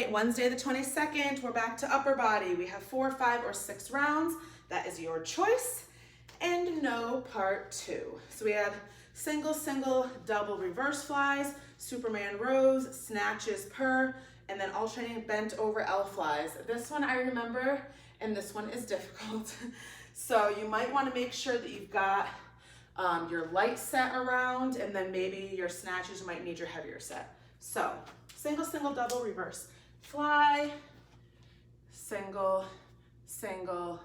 right, Wednesday the 22nd, we're back to upper body. We have 4, 5, or 6 rounds. That is your choice. And no part 2. So we have single, single, double reverse flies, Superman rows, snatches per, and then alternating bent over L flies. This one I remember, and this one is difficult. So you might want to make sure that you've got your light set around, and then maybe your snatches, you might need your heavier set. So single, single, double, reverse fly, single, single,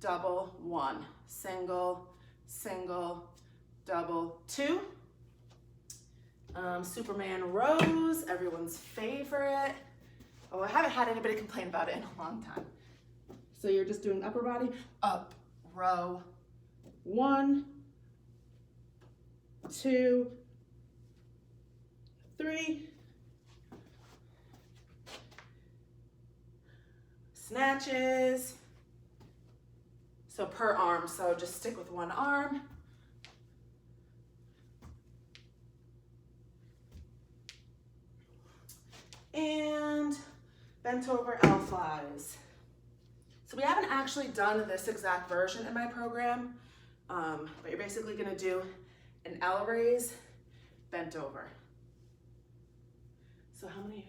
double, 1, single, single, double, 2. Superman rows, everyone's favorite. Oh, I haven't had anybody complain about it in a long time. So you're just doing upper body, up, row, 1, 2, 3, snatches, so per arm, so just stick with one arm, and bent over L flies. So we haven't actually done this exact version in my program, but you're basically gonna do an L raise, bent over. So how many?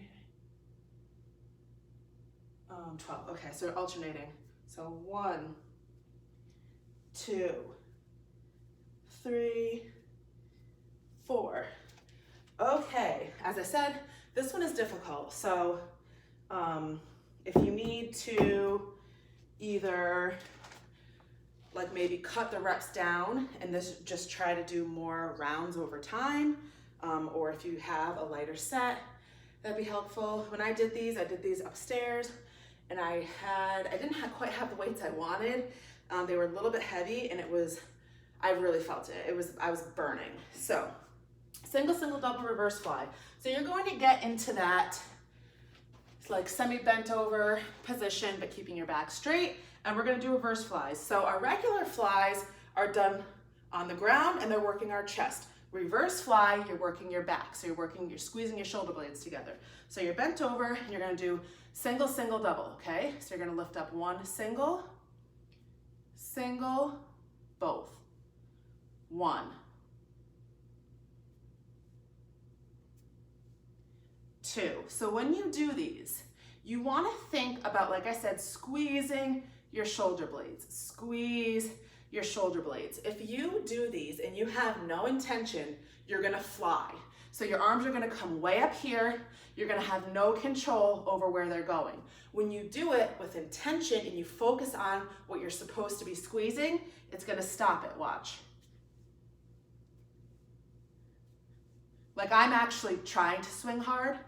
12, okay, so alternating. So 1, 2, 3, 4. Okay, as I said, this one is difficult. So if you need to either like maybe cut the reps down and just try to do more rounds over time, or if you have a lighter set, that'd be helpful. When I did these upstairs, and I didn't quite have the weights I wanted. They were a little bit heavy, and I really felt it. I was burning. So single, single, double, reverse fly. So you're going to get into that like semi-bent over position, but keeping your back straight. And we're gonna do reverse flies. So our regular flies are done on the ground, and they're working our chest. Reverse fly, you're working your back. So you're squeezing your shoulder blades together. So you're bent over, and you're gonna do single, single, double, okay? So you're gonna lift up 1, single, single, both. 1, 2. So when you do these, you wanna think about, like I said, squeezing your shoulder blades. Squeeze your shoulder blades. If you do these and you have no intention, you're gonna fly. So your arms are gonna come way up here. You're gonna have no control over where they're going. When you do it with intention and you focus on what you're supposed to be squeezing, it's gonna stop it, watch. Like I'm actually trying to swing hard,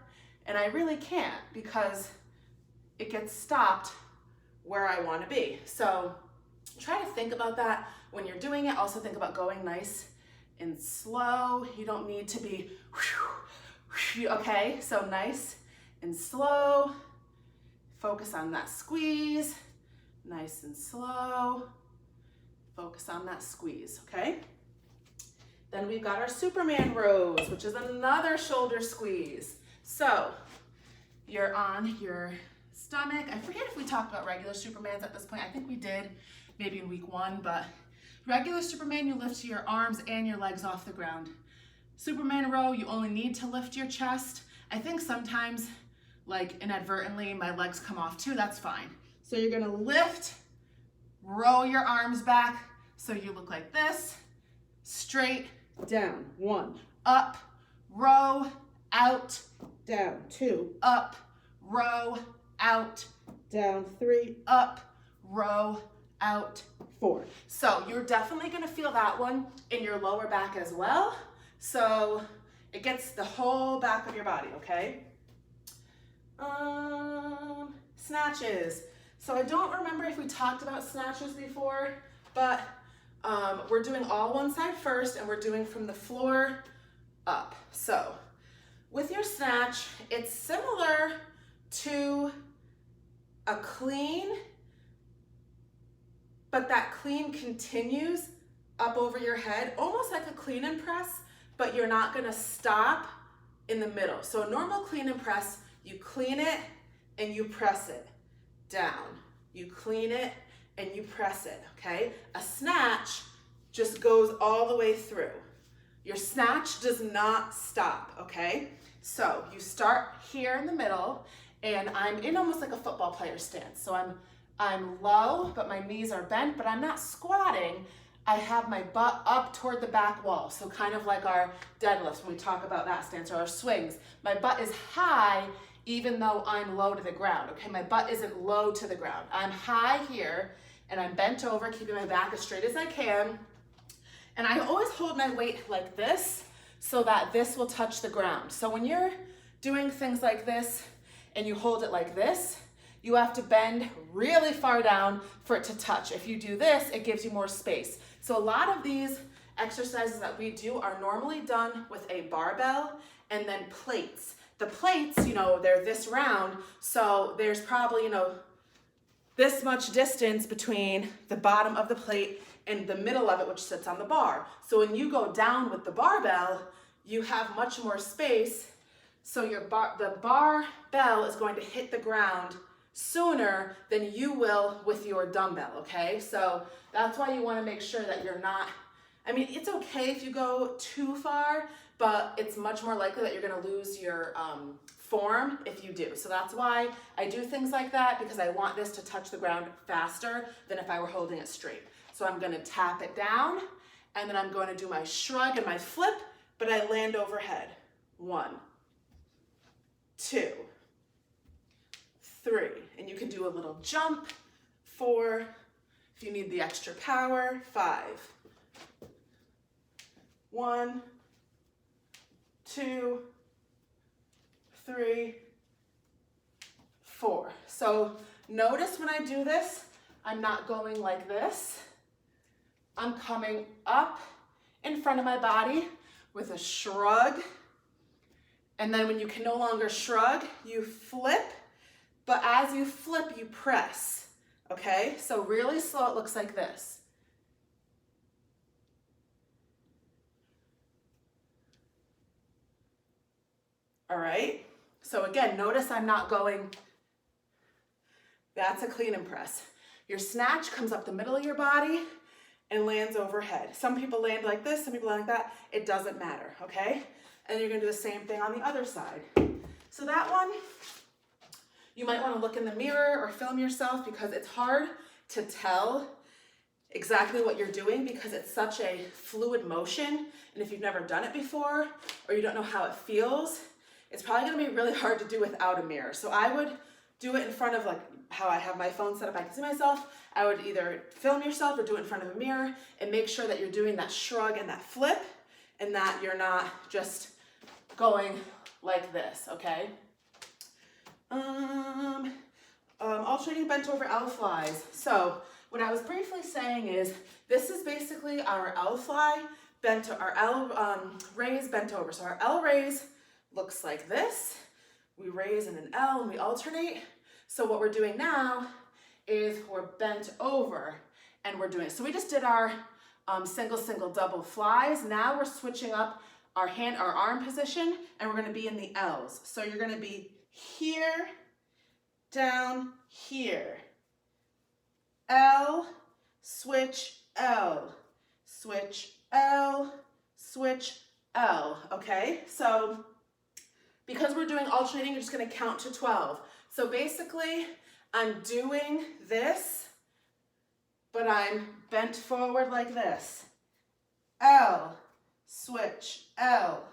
and I really can't because it gets stopped where I wanna be. So try to think about that when you're doing it. Also think about going nice and slow. You don't need to be, okay? So nice and slow. Focus on that squeeze. Nice and slow. Focus on that squeeze, okay? Then we've got our Superman rows, which is another shoulder squeeze. So you're on your stomach. I forget if we talked about regular Supermans at this point. I think we did maybe in week 1, but regular Superman, you lift your arms and your legs off the ground. Superman row, you only need to lift your chest. I think sometimes, like inadvertently, my legs come off too, that's fine. So you're gonna lift, row your arms back so you look like this, straight, down, 1, up, row, out, down, 2, up, row, out, down, 3, up, row, out, 4. So you're definitely gonna feel that one in your lower back as well. So it gets the whole back of your body, okay? Snatches. So I don't remember if we talked about snatches before, but we're doing all one side first, and we're doing from the floor up. So with your snatch, it's similar to a clean, but that clean continues up over your head, almost like a clean and press, but you're not gonna stop in the middle. So a normal clean and press, you clean it, and you press it down. You clean it and you press it, okay? A snatch just goes all the way through. Your snatch does not stop, okay? So you start here in the middle, and I'm in almost like a football player stance. So I'm low, but my knees are bent, but I'm not squatting. I have my butt up toward the back wall. So kind of like our deadlifts when we talk about that stance, or our swings. My butt is high even though I'm low to the ground, okay? My butt isn't low to the ground. I'm high here, and I'm bent over, keeping my back as straight as I can. And I always hold my weight like this so that this will touch the ground. So when you're doing things like this and you hold it like this, you have to bend really far down for it to touch. If you do this, it gives you more space. So a lot of these exercises that we do are normally done with a barbell and then plates. The plates, you know, they're this round, so there's probably, you know, this much distance between the bottom of the plate and the middle of it, which sits on the bar. So when you go down with the barbell, you have much more space. So the barbell is going to hit the ground sooner than you will with your dumbbell, okay? So that's why you wanna make sure that you're not, I mean, it's okay if you go too far, but it's much more likely that you're gonna lose your form if you do. So that's why I do things like that, because I want this to touch the ground faster than if I were holding it straight. So I'm gonna tap it down, and then I'm going to do my shrug and my flip, but I land overhead. 1, 2, 3, and you can do a little jump. 4, if you need the extra power. 5, 1, 2, 3, 4. So notice when I do this, I'm not going like this. I'm coming up in front of my body with a shrug. And then when you can no longer shrug, you flip. But as you flip, you press, okay? So really slow, it looks like this. All right? So again, notice I'm not going, that's a clean and press. Your snatch comes up the middle of your body and lands overhead. Some people land like this, some people land like that. It doesn't matter, okay? And you're gonna do the same thing on the other side. So that one, you might wanna look in the mirror or film yourself, because it's hard to tell exactly what you're doing because it's such a fluid motion. And if you've never done it before or you don't know how it feels, it's probably gonna be really hard to do without a mirror. So I would do it in front of, like how I have my phone set up, I can see myself. I would either film yourself or do it in front of a mirror, and make sure that you're doing that shrug and that flip, and that you're not just going like this, okay? Alternating bent over L flies. So what I was briefly saying is, this is basically our L fly bent, our L raise bent over. So our L raise looks like this. We raise in an L and we alternate. So what we're doing now is we're bent over and we're doing, so we just did our single, single, double flies. Now we're switching up our arm position, and we're gonna be in the L's. So you're gonna be here, down, here. L, switch, L, switch, L, switch, L, okay? So because we're doing alternating, you're just gonna count to 12. So basically, I'm doing this, but I'm bent forward like this. L, switch, L,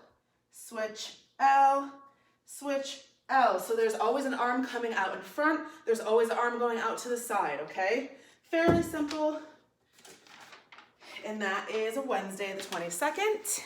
switch, L, switch, L. So there's always an arm coming out in front. There's always an arm going out to the side, okay? Fairly simple. And that is a Wednesday the 22nd.